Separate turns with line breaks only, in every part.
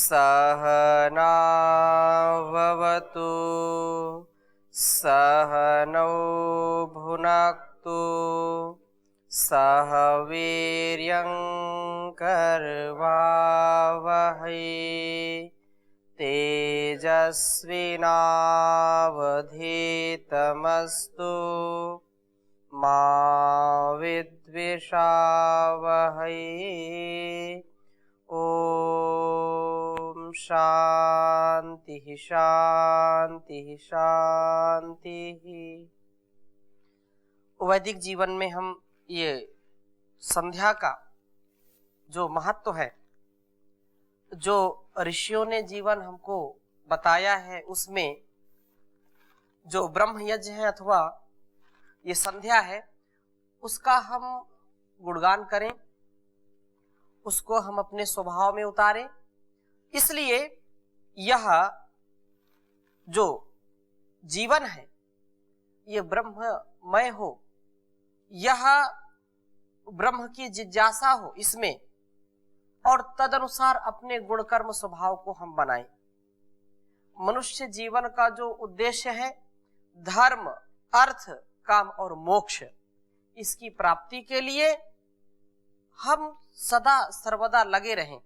सहनाववतु सहनौ भुनक्तु सह वीर्यं करवावहै तेजस्विनावधीतमस्तु मा विद्विषावहै। ओम शांति शांति शांति। वैदिक जीवन में हम ये संध्या का जो महत्व है, जो ऋषियों ने जीवन हमको बताया है, उसमें जो ब्रह्म यज्ञ है अथवा ये संध्या है, उसका हम गुणगान करें, उसको हम अपने स्वभाव में उतारें। इसलिए यह जो जीवन है ये ब्रह्ममय हो, यह ब्रह्म की जिज्ञासा हो इसमें, और तदनुसार अपने गुण कर्म स्वभाव को हम बनाएं। मनुष्य जीवन का जो उद्देश्य है धर्म, अर्थ, काम और मोक्ष, इसकी प्राप्ति के लिए हम सदा सर्वदा लगे रहें।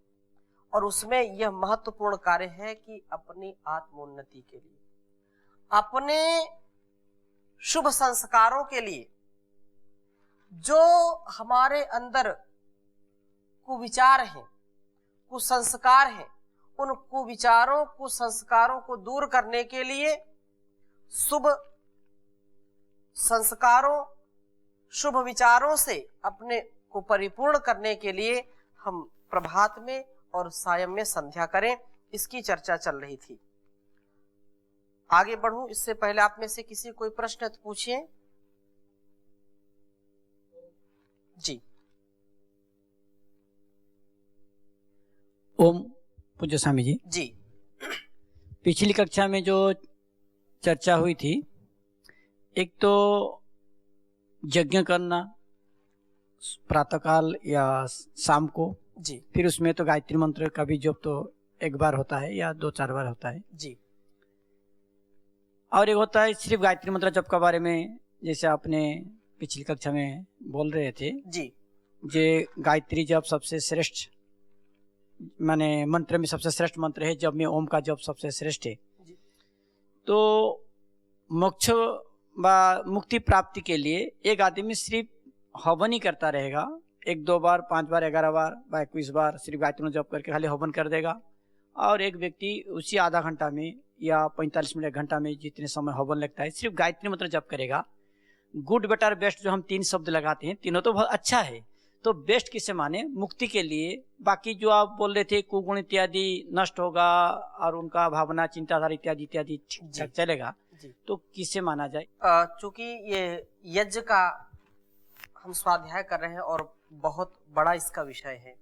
और उसमें यह महत्वपूर्ण कार्य है कि अपनी आत्मोन्नति के लिए, अपने शुभ संस्कारों के लिए, जो हमारे अंदर कुविचार हैं, कुसंस्कार हैं, उन कुविचारों कुसंस्कारों को दूर करने के लिए, शुभ संस्कारों शुभ विचारों से अपने को परिपूर्ण करने के लिए हम प्रभात में और सायं में संध्या करें। इसकी चर्चा चल रही थी। आगे बढ़ूं इससे पहले आप में से किसी कोई प्रश्न तो पूछिए जी।
ओम पूज्य स्वामी जी।
जी,
पिछली कक्षा में जो चर्चा हुई थी, एक तो यज्ञ करना प्रातःकाल या शाम को
जी,
फिर उसमें तो गायत्री मंत्र का भी जप तो एक बार होता है या 2-4 बार होता है
जी,
और एक होता है सिर्फ गायत्री मंत्र जप के बारे में, जैसे आपने पिछली कक्षा में बोल रहे थे
जी,
जे गायत्री जप सबसे श्रेष्ठ, माने मंत्र में सबसे श्रेष्ठ मंत्र है, जब में ओम का जप सबसे श्रेष्ठ है।
जी।
तो मोक्ष व मुक्ति प्राप्ति के लिए एक आदमी सिर्फ हवन ही करता रहेगा, 1-2 बार 5 बार 11 बार 21 बार सिर्फ गायत्री मंत्र जप करके खाली हवन कर देगा, और एक व्यक्ति उसी आधा घंटा में या 45 मिनट 1 घंटा में जितने समय हवन लगता है सिर्फ गायत्री मंत्र जप करेगा। गुड बेटर बेस्ट जो हम 3 शब्द लगाते हैं, तीनों तो बहुत अच्छा है, तो बेस्ट किसे माने मुक्ति के लिए। बाकी जो आप बोल रहे थे कुगुण इत्यादि नष्ट होगा और उनका भावना चिंताधारा इत्यादि इत्यादि ठीक ठाक चलेगा, तो किसे माना जाए?
चूंकि ये यज्ञ का हम स्वाध्याय कर रहे हैं और बहुत बड़ा इसका विषय है,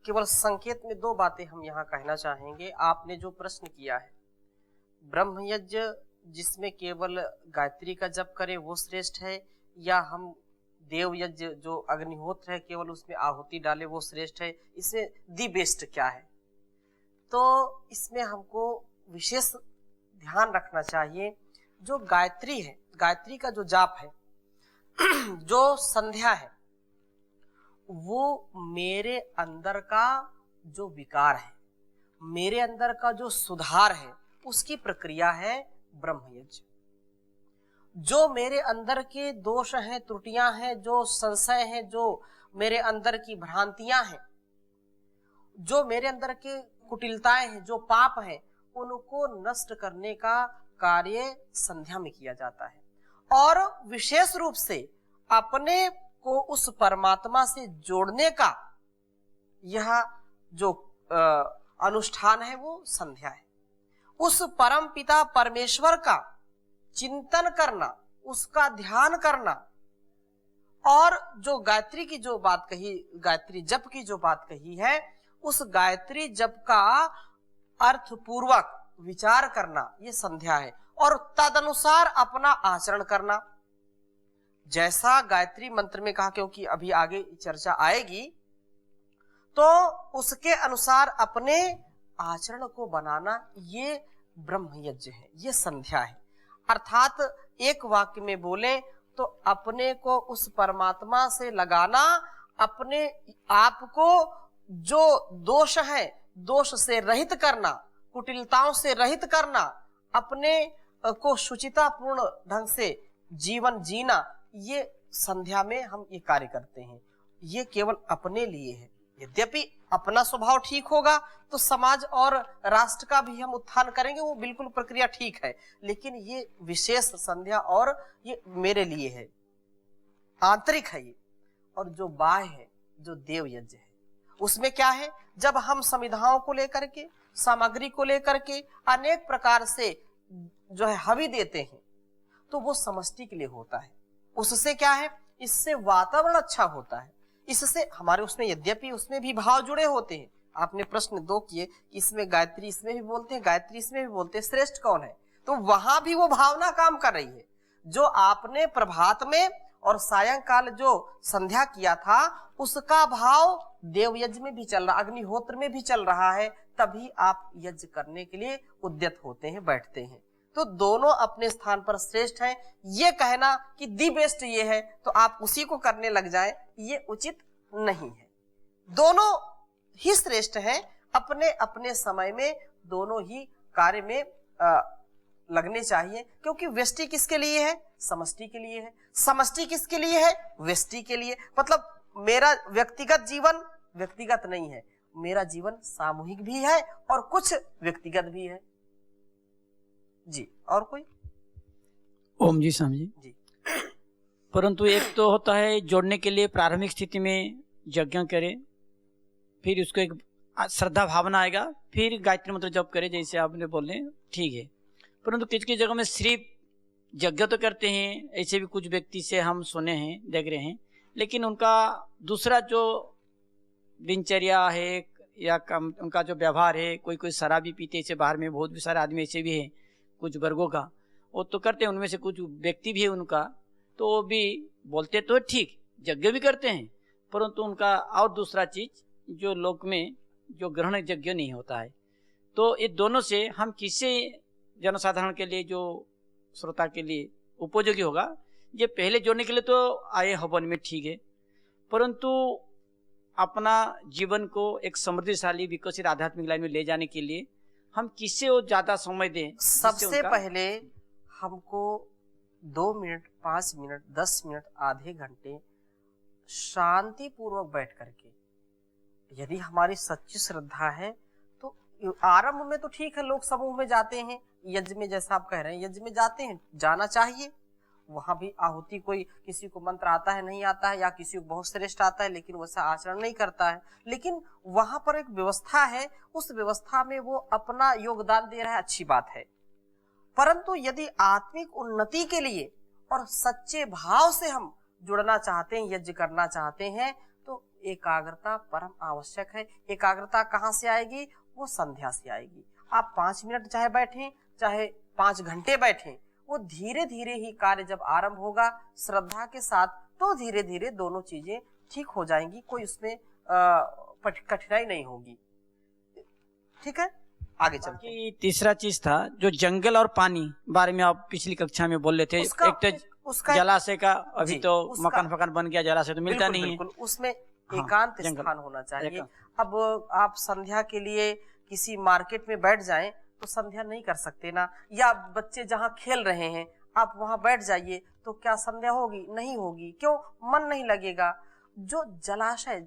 केवल संकेत में 2 बातें हम यहाँ कहना चाहेंगे। आपने जो प्रश्न किया है, ब्रह्म यज्ञ जिसमें केवल गायत्री का जप करें वो श्रेष्ठ है, या हम देव यज्ञ जो अग्निहोत्र है केवल उसमें आहुति डाले वो श्रेष्ठ है, इसमें दी बेस्ट क्या है? तो इसमें हमको विशेष ध्यान रखना चाहिए, जो गायत्री है, गायत्री का जो जाप है, जो संध्या है, वो मेरे अंदर का जो विकार है, मेरे अंदर का जो सुधार है, उसकी प्रक्रिया है ब्रह्म यज्ञ। जो मेरे अंदर के दोष हैं, त्रुटियां हैं, जो संशय हैं, जो मेरे अंदर की भ्रांतियां हैं, जो मेरे अंदर के कुटिलताएं हैं, जो पाप हैं, उनको नष्ट करने का कार्य संध्या में किया जाता है। और विशेष रूप से अपने को उस परमात्मा से जोड़ने का यह जो अनुष्ठान है वो संध्या है। उस परम पिता परमेश्वर का चिंतन करना, उसका ध्यान करना, और जो गायत्री की जो बात कही, गायत्री जप की जो बात कही है, उस गायत्री जप का अर्थ पूर्वक विचार करना, ये संध्या है। और तदनुसार अपना आचरण करना, जैसा गायत्री मंत्र में कहा, क्योंकि अभी आगे चर्चा आएगी, तो उसके अनुसार अपने आचरण को बनाना, ये ब्रह्म यज्ञ है, ये संध्या है। अर्थात एक वाक्य में बोले तो अपने को उस परमात्मा से लगाना, अपने आप को जो दोष है दोष से रहित करना, कुटिलताओं से रहित करना, अपने को शुचितापूर्ण ढंग से जीवन जीना, ये संध्या में हम ये कार्य करते हैं। ये केवल अपने लिए है। यद्यपि अपना स्वभाव ठीक होगा तो समाज और राष्ट्र का भी हम उत्थान करेंगे, वो बिल्कुल प्रक्रिया ठीक है, लेकिन ये विशेष संध्या और ये मेरे लिए है, आंतरिक है ये। और जो बाह्य है, जो देव यज्ञ है, उसमें क्या है, जब हम संविधाओं को लेकर के, सामग्री को लेकर के अनेक प्रकार से जो है हवि देते हैं, तो वो समष्टि के लिए होता है। उससे क्या है, इससे वातावरण अच्छा होता है, इससे हमारे उसमें यद्यपि उसमें भी भाव जुड़े होते हैं। आपने प्रश्न 2 किए, इसमें गायत्री इसमें भी बोलते हैं, गायत्री इसमें भी बोलते हैं, श्रेष्ठ कौन है, तो वहां भी वो भावना काम कर रही है। जो आपने प्रभात में और सायंकाल जो संध्या किया था, उसका भाव देव यज्ञ में भी चल रहा, अग्निहोत्र में भी चल रहा है, तभी आप यज्ञ करने के लिए उद्यत होते हैं, बैठते हैं। तो दोनों अपने स्थान पर श्रेष्ठ हैं। ये कहना कि दी बेस्ट ये है तो आप उसी को करने लग जाएं, ये उचित नहीं है। दोनों ही श्रेष्ठ हैं, अपने अपने समय में दोनों ही कार्य में लगने चाहिए, क्योंकि व्यष्टि किसके लिए है, समष्टि के लिए है। समष्टि किसके लिए है, व्यष्टि के लिए। मतलब मेरा व्यक्तिगत जीवन व्यक्तिगत नहीं है, मेरा जीवन सामूहिक भी है और कुछ व्यक्तिगत भी है। जी, और कोई?
ओम जी स्वामी जी। परंतु एक तो होता है जोड़ने के लिए प्रारंभिक स्थिति में यज्ञ करे, फिर उसको एक श्रद्धा भावना आएगा, फिर गायत्री मंत्र जप करे, जैसे आपने बोले ठीक है। परंतु किसी की जगह में सिर्फ यज्ञ तो करते हैं, ऐसे भी कुछ व्यक्ति से हम सुने हैं, देख रहे हैं, लेकिन उनका दूसरा जो दिनचर्या है या उनका जो व्यवहार है, कोई कोई शराबी पीते, ऐसे बाहर में बहुत भी सारे आदमी ऐसे भी हैं कुछ वर्गों का, वो तो करते हैं, उनमें से कुछ व्यक्ति भी है उनका, तो वो भी बोलते तो ठीक, यज्ञ भी करते हैं, परंतु उनका और दूसरा चीज जो लोक में जो ग्रहण यज्ञ नहीं होता है। तो ये दोनों से हम किसे जनसाधारण के लिए, जो श्रोता के लिए उपयोगी होगा, ये पहले जोड़ने के लिए तो आए हवन में ठीक है, परंतु अपना जीवन को एक समृद्धिशाली विकसित आध्यात्मिक लाइन में ले जाने के लिए हम किससे वो ज्यादा समय दें?
सबसे पहले हमको 2 मिनट, 5 मिनट, 10 मिनट, आधे घंटे शांति पूर्वक बैठ करके, यदि हमारी सच्ची श्रद्धा है तो आरंभ में तो ठीक है, लोग समूह में जाते हैं यज्ञ में, जैसा आप कह रहे हैं यज्ञ में जाते हैं, जाना चाहिए। वहां भी आहुति, कोई किसी को मंत्र आता है नहीं आता है, या किसी को बहुत श्रेष्ठ आता है लेकिन वैसा आचरण नहीं करता है, लेकिन वहां पर एक व्यवस्था है, उस व्यवस्था में वो अपना योगदान दे रहा है, अच्छी बात है। परंतु यदि आत्मिक उन्नति के लिए और सच्चे भाव से हम जुड़ना चाहते हैं, यज्ञ करना चाहते हैं, तो एकाग्रता परम आवश्यक है। एकाग्रता कहाँ से आएगी? वो संध्या से आएगी। आप 5 मिनट चाहे बैठें, चाहे 5 घंटे बैठें, वो धीरे धीरे ही कार्य जब आरंभ होगा श्रद्धा के साथ, तो धीरे धीरे दोनों चीजें ठीक हो जाएंगी, कोई उसमें कठिनाई नहीं होगी। ठीक है, आगे चलते हैं।
तीसरा चीज था जो जंगल और पानी बारे में आप पिछली कक्षा में बोल रहे थे, एक तो जलाशय का, अभी तो मकान फकान बन गया, जलाशय तो मिलता नहीं है,
उसमें एकांत स्थान होना चाहिए। अब आप संध्या के लिए किसी मार्केट में बैठ जाएं तो संध्या नहीं कर सकते ना, या बच्चे जहाँ खेल रहे हैं आप वहां बैठ जाइए तो क्या संध्या होगी? नहीं होगी। क्यों? मन नहीं लगेगा। जो जलाशय,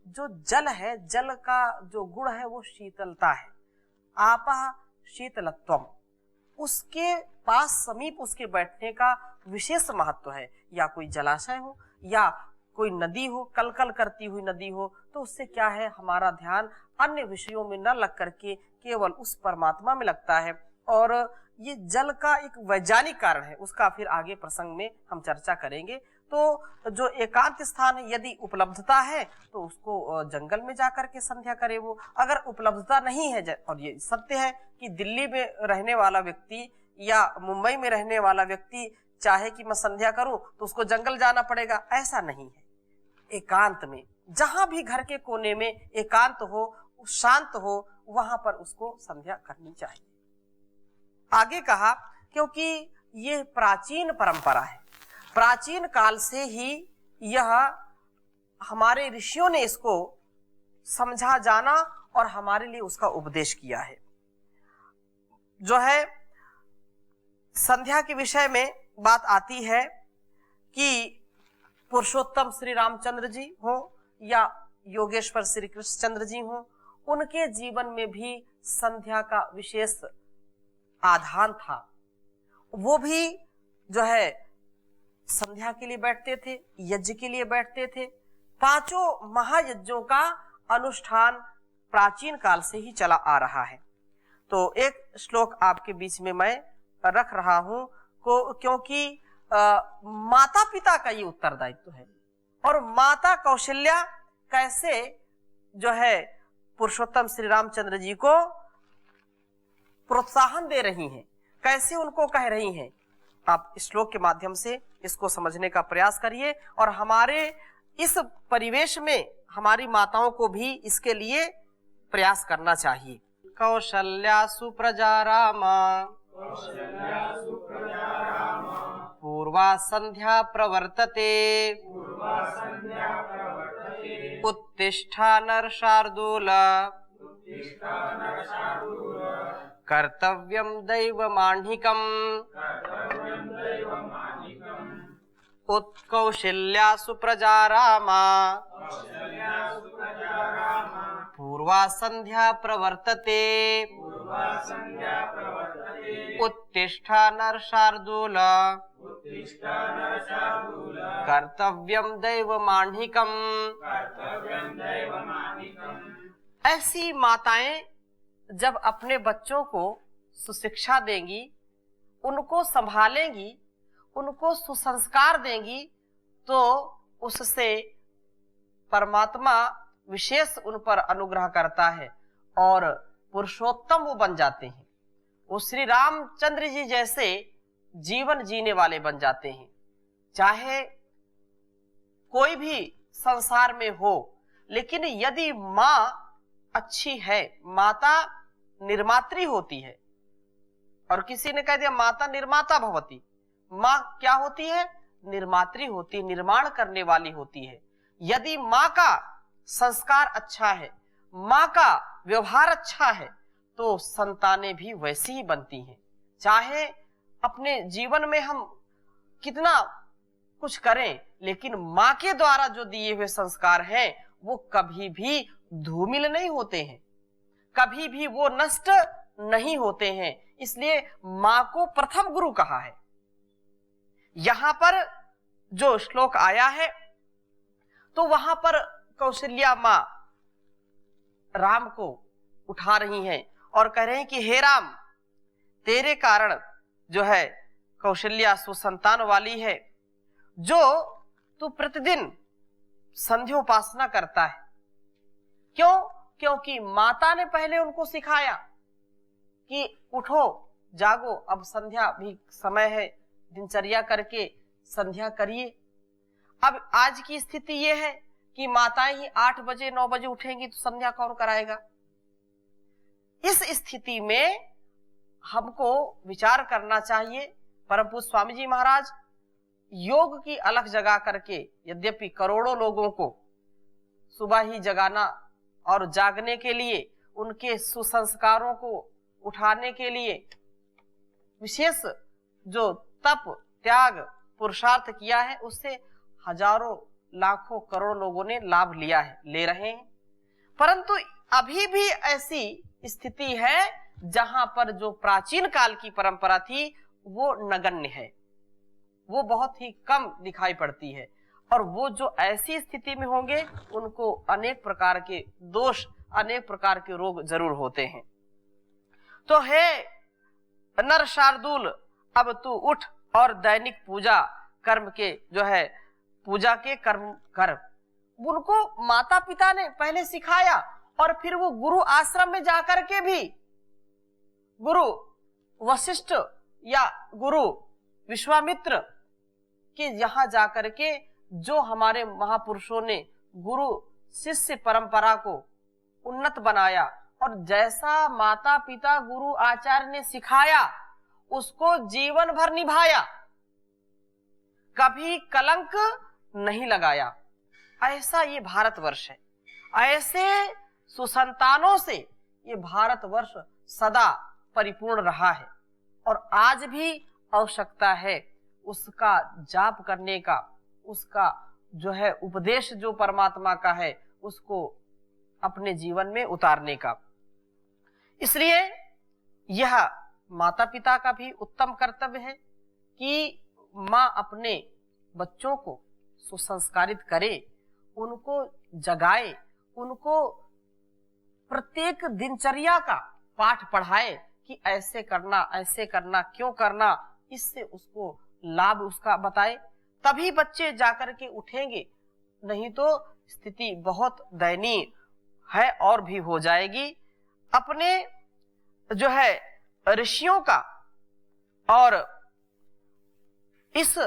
जो जल है, जल का जो गुण है वो शीतलता है, आपा शीतलत्वम, उसके पास समीप उसके बैठने का विशेष महत्व है। या कोई जलाशय हो या कोई नदी हो, कलकल करती हुई नदी हो, तो उससे क्या है, हमारा ध्यान अन्य विषयों में न लग करके केवल उस परमात्मा में लगता है। और ये जल का एक वैज्ञानिक कारण है, उसका फिर आगे प्रसंग में हम चर्चा करेंगे। तो जो एकांत स्थान है, यदि उपलब्धता है तो उसको जंगल में जाकर के संध्या करे। वो अगर उपलब्धता नहीं है, और ये सत्य है कि दिल्ली में रहने वाला व्यक्ति या मुंबई में रहने वाला व्यक्ति चाहे कि मैं संध्या करूं तो उसको जंगल जाना पड़ेगा, ऐसा नहीं है। एकांत में, जहां भी घर के कोने में एकांत हो, शांत हो वहां पर उसको संध्या करनी चाहिए। आगे कहा क्योंकि ये प्राचीन परंपरा है, प्राचीन काल से ही यह हमारे ऋषियों ने इसको समझा जाना और हमारे लिए उसका उपदेश किया है। जो है संध्या के विषय में बात आती है कि पुरुषोत्तम श्री रामचंद्र जी हो या योगेश्वर श्री कृष्णचंद्र जी हो, उनके जीवन में भी संध्या का विशेष आधान था। वो भी जो है संध्या के लिए बैठते थे, यज्ञ के लिए बैठते थे। पांचों महायज्ञों का अनुष्ठान प्राचीन काल से ही चला आ रहा है। तो एक श्लोक आपके बीच में मैं रख रहा हूं क्योंकि माता पिता का ये उत्तरदायित्व है और माता कौशल्या कैसे जो है पुरुषोत्तम श्री रामचंद्र जी को प्रोत्साहन दे रही हैं, कैसे उनको कह रही हैं। आप इस श्लोक के माध्यम से इसको समझने का प्रयास करिए और हमारे इस परिवेश में हमारी माताओं को भी इसके लिए प्रयास करना चाहिए। कौशल्या सुप्रजा रामा पूर्वा संध्या प्रवर्तते उत्तिष्ठा नरशार्दूल कर्तव्यं दैवमाह्निकम् उत्कौशल्या सुप्रजा रामा पूर्वा संध्या प्रवर्तते उत्तिष्ठा नरशार्दूल कर्तव्यं दैवमाह्निकम्। ऐसी माताएं जब अपने बच्चों को सुशिक्षा देंगी, उनको संभालेंगी, उनको सुसंस्कार देंगी, तो उससे परमात्मा विशेष उन पर अनुग्रह करता है और पुरुषोत्तम वो बन जाते हैं। वो श्री रामचंद्र जी जैसे जीवन जीने वाले बन जाते हैं। चाहे कोई भी संसार में हो, लेकिन यदि माँ अच्छी है, माता निर्मात्री होती है, और किसी ने कह दिया माता निर्माता भवती, माँ क्या होती है? निर्मात्री होती, निर्माण करने वाली होती है। यदि माँ का संस्कार अच्छा है, माँ का व्यवहार अच्छा है, तो संतानें भी वैसी ही बनती हैं। चाहे अपने जीवन में हम कितना कुछ करें, लेकिन माँ के द्वारा जो दिए हुए संस्कार हैं वो कभी भी धूमिल नहीं होते हैं, कभी भी वो नष्ट नहीं होते हैं। इसलिए माँ को प्रथम गुरु कहा है। यहां पर जो श्लोक आया है तो वहां पर कौशल्या माँ राम को उठा रही हैं और कह रहे हैं कि हे राम, तेरे कारण जो है कौशल्या सुसंतान वाली है। जो तू प्रतिदिन संध्योपासना करता है, क्यों? क्योंकि माता ने पहले उनको सिखाया कि उठो जागो, अब संध्या भी समय है, दिनचर्या करके संध्या करिए। अब आज की स्थिति यह है कि माताएं ही 8 बजे 9 बजे उठेंगी तो संध्या कौन कराएगा? इस स्थिति में हमको विचार करना चाहिए। परम पूज्य स्वामी जी महाराज योग की अलख जगा करके, यद्यपि करोड़ों लोगों को सुबह ही जगाना और जागने के लिए, उनके सुसंस्कारों को उठाने के लिए विशेष जो तप त्याग पुरुषार्थ किया है, उससे हजारों लाखों करोड़ों लोगों ने लाभ लिया है, ले रहे हैं। परंतु अभी भी ऐसी स्थिति है जहां पर जो प्राचीन काल की परंपरा थी वो नगण्य है, वो बहुत ही कम दिखाई पड़ती है। और वो जो ऐसी स्थिति में होंगे उनको अनेक प्रकार के दोष, अनेक प्रकार के रोग जरूर होते हैं। तो हे नर शार्दूल, अब तू उठ और दैनिक पूजा कर्म के जो है पूजा के कर्म कर। उनको माता पिता ने पहले सिखाया और फिर वो गुरु आश्रम में जाकर के भी, गुरु वशिष्ठ या गुरु विश्वामित्र के यहाँ जाकर के जो हमारे महापुरुषों ने गुरु शिष्य परंपरा को उन्नत बनाया और जैसा माता पिता गुरु आचार्य ने सिखाया उसको जीवन भर निभाया, कभी कलंक नहीं लगाया। ऐसा ये भारतवर्ष है, ऐसे सुसंतानों से ये भारतवर्ष सदा परिपूर्ण रहा है और आज भी आवश्यकता है उसका जाप करने का, उसका जो है उपदेश जो परमात्मा का है उसको अपने जीवन में उतारने का। इसलिए यह माता पिता का भी उत्तम कर्तव्य है कि माँ अपने बच्चों को सुसंस्कारित करे, उनको जगाए, उनको प्रत्येक दिनचर्या का पाठ पढ़ाए कि ऐसे करना, क्यों करना, इससे उसको लाभ उसका बताए, तभी बच्चे जाकर के उठेंगे, नहीं तो स्थिति बहुत दयनीय है और भी हो जाएगी। अपने जो है ऋषियों का और इस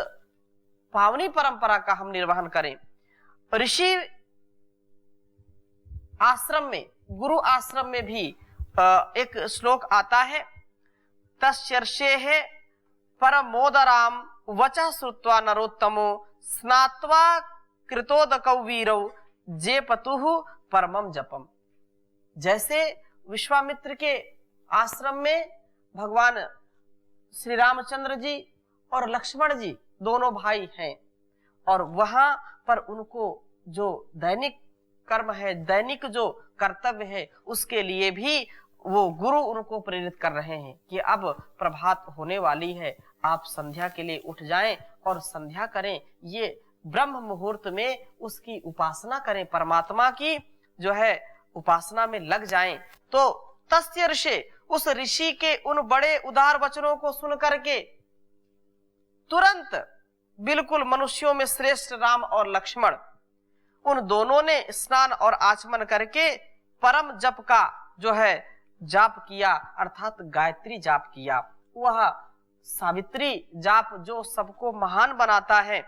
पावनी परंपरा का हम निर्वहन करें। ऋषि आश्रम में, गुरु आश्रम में भी एक श्लोक आता है, तस्यर्षेः परमोदराम वचः श्रुत्वा नरोत्तमो स्नात्वा कृतोदकौ वीरौ जेपतुः परमं जपम। जैसे विश्वामित्र के आश्रम में भगवान श्री रामचंद्र जी और लक्ष्मण जी दोनों भाई हैं और वहां पर उनको जो दैनिक कर्म है, दैनिक जो कर्तव्य है, उसके लिए भी वो गुरु उनको प्रेरित कर रहे हैं कि अब प्रभात होने वाली है, आप संध्या के लिए उठ जाएं और संध्या करें, ये ब्रह्म मुहूर्त में उसकी उपासना करें, परमात्मा की जो है उपासना में लग जाएं। तो तस्य ऋषि, उस ऋषि के उन बड़े उदार वचनों को सुन करके तुरंत बिल्कुल मनुष्यों में श्रेष्ठ राम और लक्ष्मण, उन दोनों ने स्नान और आचमन करके परम जप का जो है जाप किया, अर्थात गायत्री जाप किया। वह सावित्री जाप जो सबको महान बनाता है,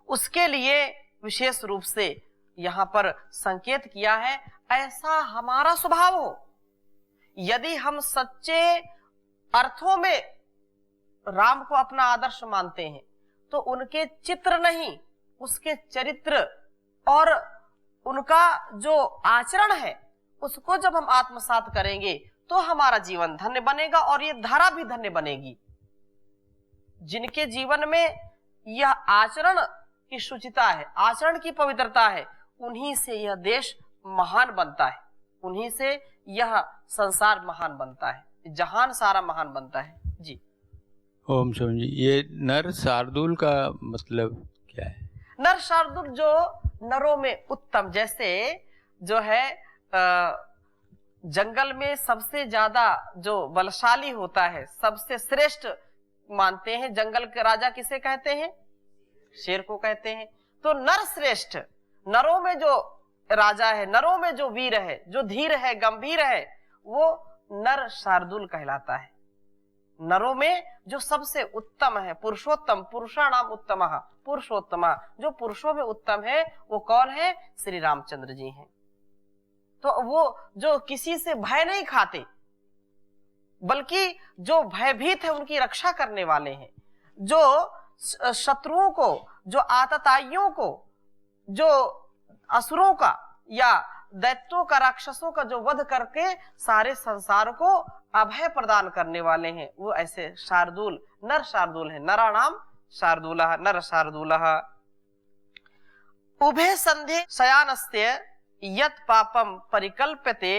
उसके लिए विशेष रूप से यहाँ पर संकेत किया है, ऐसा हमारा स्वभाव हो। यदि हम सच्चे अर्थों में राम को अपना आदर्श मानते हैं तो उनके चित्र नहीं, उसके चरित्र और उनका जो आचरण है उसको जब हम आत्मसात करेंगे तो हमारा जीवन धन्य बनेगा और ये धारा भी धन्य बनेगी। जिनके जीवन में यह आचरण की शुचिता है, आचरण की पवित्रता है, उन्हीं से यह देश महान बनता है, उन्हीं से यह संसार महान बनता है, जहान सारा महान बनता है। जी
ओम स्वामी जी, ये नर शार्दूल का मतलब क्या है?
नर शार्दूल जो नरों में उत्तम, जैसे जो है जंगल में सबसे ज्यादा जो बलशाली होता है, सबसे श्रेष्ठ मानते हैं, जंगल के राजा किसे कहते हैं? शेर को कहते हैं। तो नर श्रेष्ठ, नरों में जो राजा है, नरों में जो वीर है, जो धीर है, गंभीर है, वो नर शार्दूल कहलाता है। नरों में जो सबसे उत्तम है, पुरुषोत्तम, पुरुषाणाम उत्तमः, पुरुषोत्तमा, जो पुरुषों में उत्तम है वो कौन है? श्री रामचंद्र जी हैं। तो वो जो किसी से भय नहीं खाते, बल्कि जो भयभीत है उनकी रक्षा करने वाले हैं, जो शत्रुओं को, जो आतताइयों को, जो असुरों का या दैत्यों का, राक्षसों का जो वध करके सारे संसार को अभय प्रदान करने वाले हैं, वो ऐसे शार्दूल, नर शार्दूल है। नराणाम शार्दूलः, नर शार्दूलः। उभे संधे शयानस्य यत् पापम परिकल्प्यते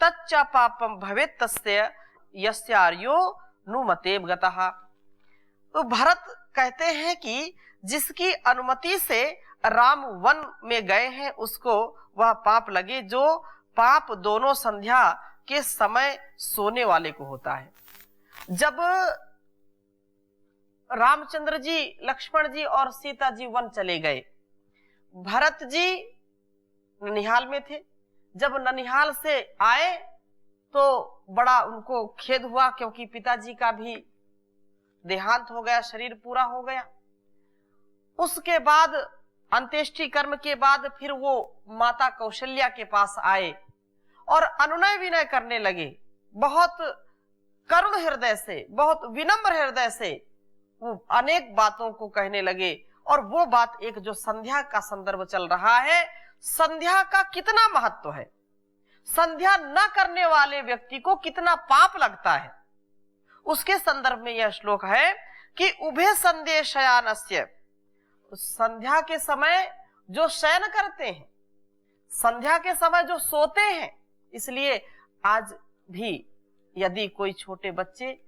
तच्च पापम भवेत् तस्य यस्यार्यो नुमते गतः। तो भरत कहते हैं कि जिसकी अनुमति से राम वन में गए हैं उसको वह पाप लगे, जो पाप दोनों संध्या के समय सोने वाले को होता है। जब रामचंद्र जी, लक्ष्मण जी और सीता जी वन चले गए, भरत जी ननिहाल में थे। जब ननिहाल से आए तो बड़ा उनको खेद हुआ, क्योंकि पिताजी का भी देहांत हो गया, शरीर पूरा हो गया। उसके बाद अंत्येष्टि कर्म के बाद फिर वो माता कौशल्या के पास आए और अनुनय विनय करने लगे, बहुत करुण हृदय से, बहुत विनम्र हृदय से वो अनेक बातों को कहने लगे। और वो बात एक जो संध्या का संदर्भ चल रहा है, संध्या का कितना महत्व है, संध्या न करने वाले व्यक्ति को कितना पाप लगता है, उसके संदर्भ में यह श्लोक है कि उभे संध्या शयानस्य, संध्या के समय जो शयन करते हैं, संध्या के समय जो सोते हैं। इसलिए आज भी यदि कोई छोटे बच्चे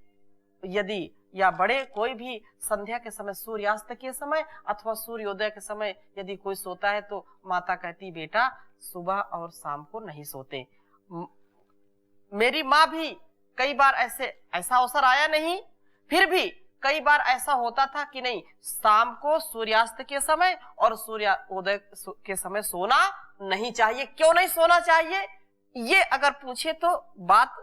यदि या बड़े कोई भी संध्या के समय, सूर्यास्त के समय अथवा सूर्योदय के समय यदि कोई सोता है तो माता कहती बेटा सुबह और शाम को नहीं सोते। मेरी माँ भी कई बार ऐसा अवसर आया नहीं, फिर भी कई बार ऐसा होता था कि नहीं, शाम को सूर्यास्त के समय और सूर्योदय के समय सोना नहीं चाहिए। क्यों नहीं सोना चाहिए, ये अगर पूछे तो बात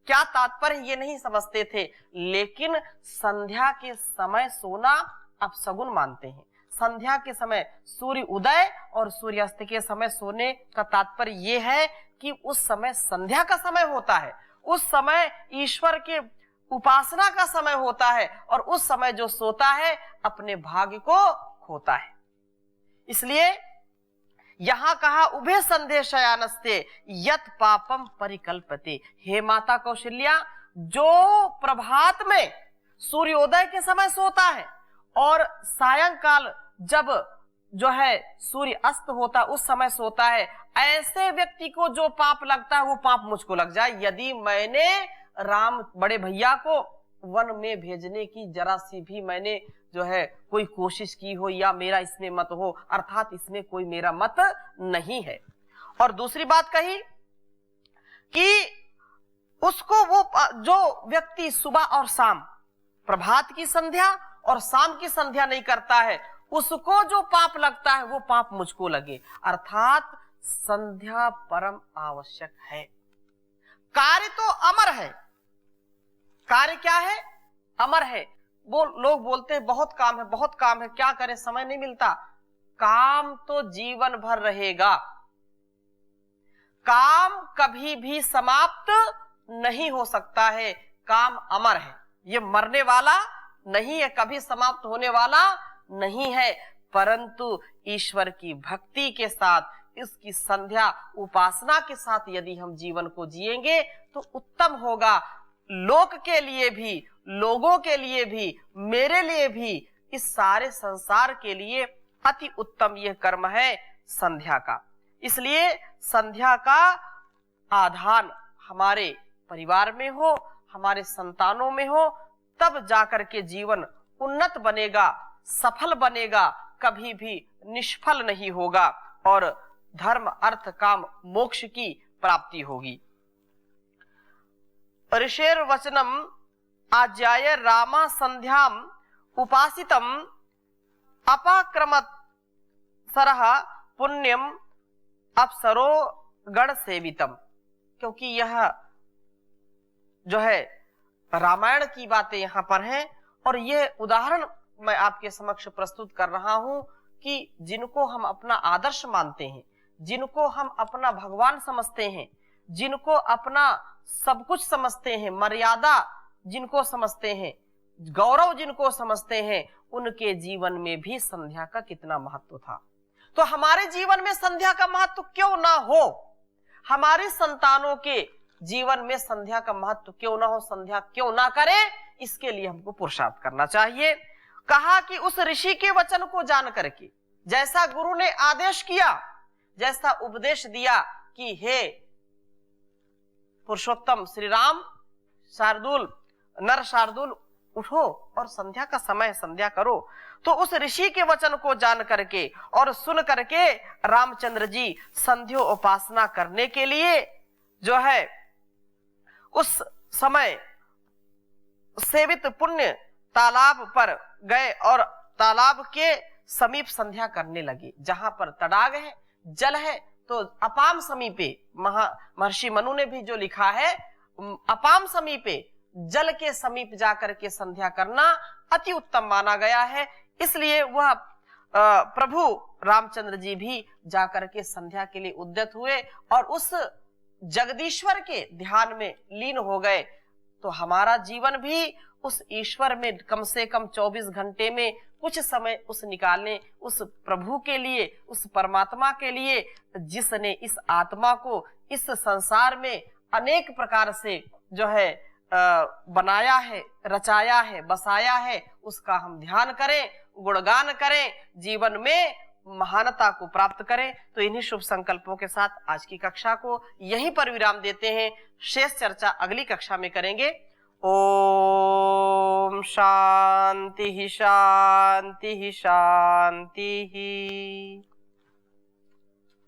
क्या तात्पर्य ये नहीं समझते थे, लेकिन संध्या के समय सोना अब सगुन मानते हैं। संध्या के समय सूर्य उदय और सूर्यास्त के समय सोने का तात्पर्य ये है कि उस समय संध्या का समय होता है, उस समय ईश्वर के उपासना का समय होता है, और उस समय जो सोता है अपने भाग्य को खोता है। इसलिए यहां कहा उभे संध्या शयानस्ते यत पापम परिकल्पते। हे माता कौशल्या, जो प्रभात में सूर्योदय के समय सोता है और सायंकाल जब जो है सूर्य अस्त होता उस समय सोता है, ऐसे व्यक्ति को जो पाप लगता है वो पाप मुझको लग जाए। यदि मैंने राम बड़े भैया को वन में भेजने की जरा सी भी मैंने जो है कोई कोशिश की हो या मेरा इसमें मत हो, अर्थात इसमें कोई मेरा मत नहीं है। और दूसरी बात कही कि उसको वो जो व्यक्ति सुबह और शाम, प्रभात की संध्या और शाम की संध्या नहीं करता है, उसको जो पाप लगता है वो पाप मुझको लगे। अर्थात संध्या परम आवश्यक है। कार्य तो अमर है, कार्य क्या है, अमर है। वो लोग बोलते हैं बहुत काम है, बहुत काम है, क्या करें, समय नहीं मिलता। काम तो जीवन भर रहेगा, काम कभी भी समाप्त नहीं हो सकता है। काम अमर है, ये मरने वाला नहीं है, कभी समाप्त होने वाला नहीं है। परंतु ईश्वर की भक्ति के साथ, इसकी संध्या उपासना के साथ यदि हम जीवन को जिएंगे तो उत्तम होगा। लोक के लिए भी, लोगों के लिए भी, मेरे लिए भी, इस सारे संसार के लिए अति उत्तम यह कर्म है संध्या का। इसलिए संध्या का आधान हमारे परिवार में हो, हमारे संतानों में हो, तब जाकर के जीवन उन्नत बनेगा, सफल बनेगा, कभी भी निष्फल नहीं होगा और धर्म अर्थ काम मोक्ष की प्राप्ति होगी। ऋषेर वचनम आज्याय रामा संध्याम उपासितम अपाक्रमत सरह पुण्यम अप्सरो गण सेवितम। क्योंकि यह जो है रामायण की बातें यहाँ पर हैं और यह उदाहरण मैं आपके समक्ष प्रस्तुत कर रहा हूं कि जिनको हम अपना आदर्श मानते हैं, जिनको हम अपना भगवान समझते हैं, जिनको अपना सब कुछ समझते हैं, मर्यादा जिनको समझते हैं, गौरव जिनको समझते हैं, उनके जीवन में भी संध्या का कितना महत्व था। तो हमारे जीवन में संध्या का महत्व क्यों ना हो, हमारे संतानों के जीवन में संध्या का महत्व क्यों ना हो, संध्या क्यों ना करें, इसके लिए हमको पुरुषार्थ करना चाहिए। कहा कि उस ऋषि के वचन को जान करके, जैसा गुरु ने आदेश किया, जैसा उपदेश दिया कि हे पुरुषोत्तम श्री राम, शार्दूल, नर शार्दूल उठो और संध्या का समय संध्या करो, तो उस ऋषि के वचन को जान करके और सुन करके रामचंद्र जी संध्या उपासना करने के लिए जो है उस समय सेवित पुण्य तालाब पर गए और तालाब के समीप संध्या करने लगे। जहां पर तड़ाग है, जल है, तो अपाम समीपे, महर्षि मनु ने भी जो लिखा है, अपाम समीपे, जल के समीप जाकर के संध्या करना अति उत्तम माना गया है। इसलिए वह प्रभु रामचंद्र जी भी जाकर के संध्या के लिए उद्यत हुए और उस जगदीश्वर के ध्यान में लीन हो गए तो हमारा जीवन भी उस ईश्वर में कम से कम 24 घंटे में कुछ समय उस निकालने, उस प्रभु के लिए, उस परमात्मा के लिए जिसने इस आत्मा को इस संसार में अनेक प्रकार से जो है बनाया है, रचाया है, बसाया है, उसका हम ध्यान करें, गुणगान करें, जीवन में महानता को प्राप्त करें। तो इन्हीं शुभ संकल्पों के साथ आज की कक्षा को यहीं पर विराम देते हैं। शेष चर्चा अगली कक्षा में करेंगे। ओम शांति शांति शांति।